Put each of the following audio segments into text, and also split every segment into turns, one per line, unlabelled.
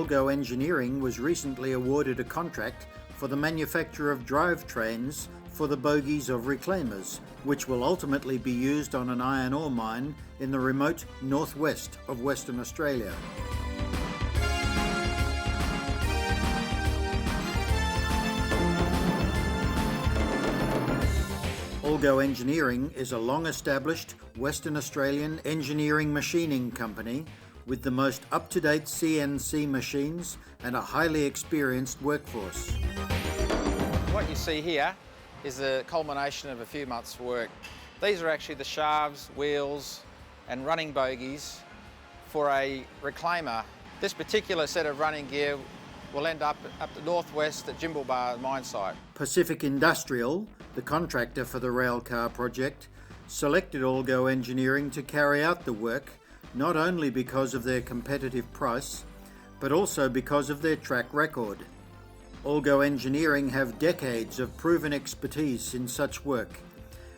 AllGo Engineering was recently awarded a contract for the manufacture of drivetrains for the bogies of reclaimers, which will ultimately be used on an iron ore mine in the remote northwest of Western Australia. AllGo Engineering is a long-established Western Australian engineering machining company with the most up-to-date CNC machines and a highly experienced workforce.
What you see here is the culmination of a few months' work. These are actually the shafts, wheels and running bogies for a reclaimer. This particular set of running gear will end up the northwest at Jimblebar mine site.
Pacific Industrial, the contractor for the railcar project, selected AllGo Engineering to carry out the work, not only because of their competitive price, but also because of their track record. AllGo Engineering have decades of proven expertise in such work,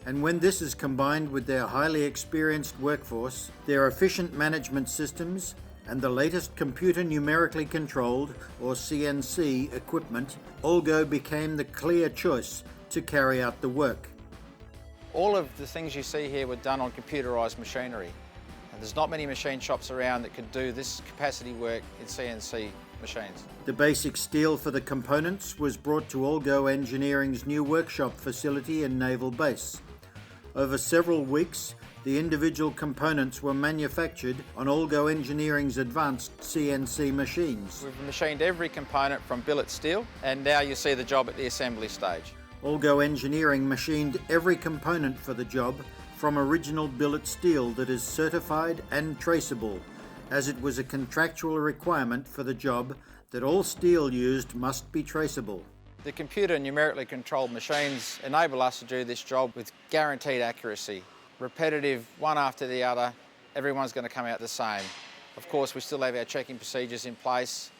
and when this is combined with their highly experienced workforce, their efficient management systems, and the latest computer numerically controlled, or CNC, equipment, AllGo became the clear choice to carry out the work.
All of the things you see here were done on computerised machinery. And there's not many machine shops around that could do this capacity work in CNC machines.
The basic steel for the components was brought to AllGo Engineering's new workshop facility in Naval Base. Over several weeks, the individual components were manufactured on AllGo Engineering's advanced CNC machines.
We've machined every component from billet steel, and now you see the job at the assembly stage.
AllGo Engineering machined every component for the job from original billet steel that is certified and traceable, as it was a contractual requirement for the job that all steel used must be traceable.
The computer numerically controlled machines enable us to do this job with guaranteed accuracy. Repetitive, one after the other, everyone's going to come out the same. Of course, we still have our checking procedures in place.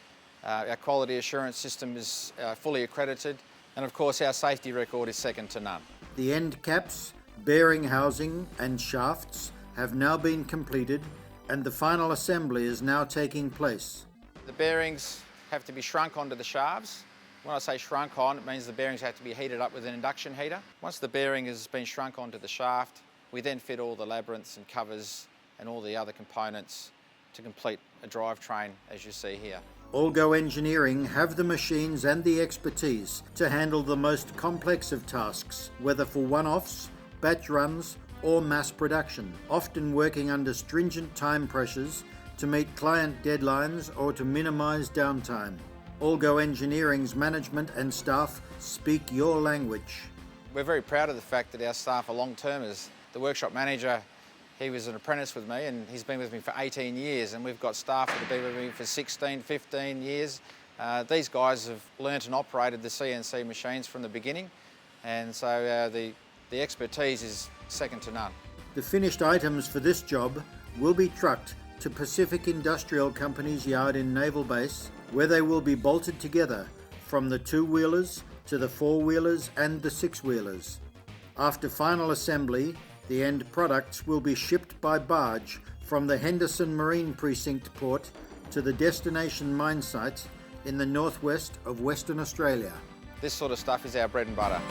Our quality assurance system is fully accredited, and of course our safety record is second to none.
The end caps, bearing housing and shafts have now been completed, and the final assembly is now taking place.
The bearings have to be shrunk onto the shafts. When I say shrunk on, it means the bearings have to be heated up with an induction heater. Once the bearing has been shrunk onto the shaft, we then fit all the labyrinths and covers and all the other components to complete a drivetrain, as you see here.
AllGo Engineering have the machines and the expertise to handle the most complex of tasks, whether for one-offs, batch runs, or mass production, often working under stringent time pressures to meet client deadlines or to minimize downtime. AllGo Engineering's management and staff speak your language.
We're very proud of the fact that our staff are long-termers. The workshop manager, he was an apprentice with me and he's been with me for 18 years, and we've got staff that have been with me for 16, 15 years. These guys have learnt and operated the CNC machines from the beginning, and so the expertise is second to none.
The finished items for this job will be trucked to Pacific Industrial Company's yard in Naval Base, where they will be bolted together from the two-wheelers to the four-wheelers and the six-wheelers. After final assembly, the end products will be shipped by barge from the Henderson Marine Precinct port to the destination mine site in the northwest of Western Australia.
This sort of stuff is our bread and butter.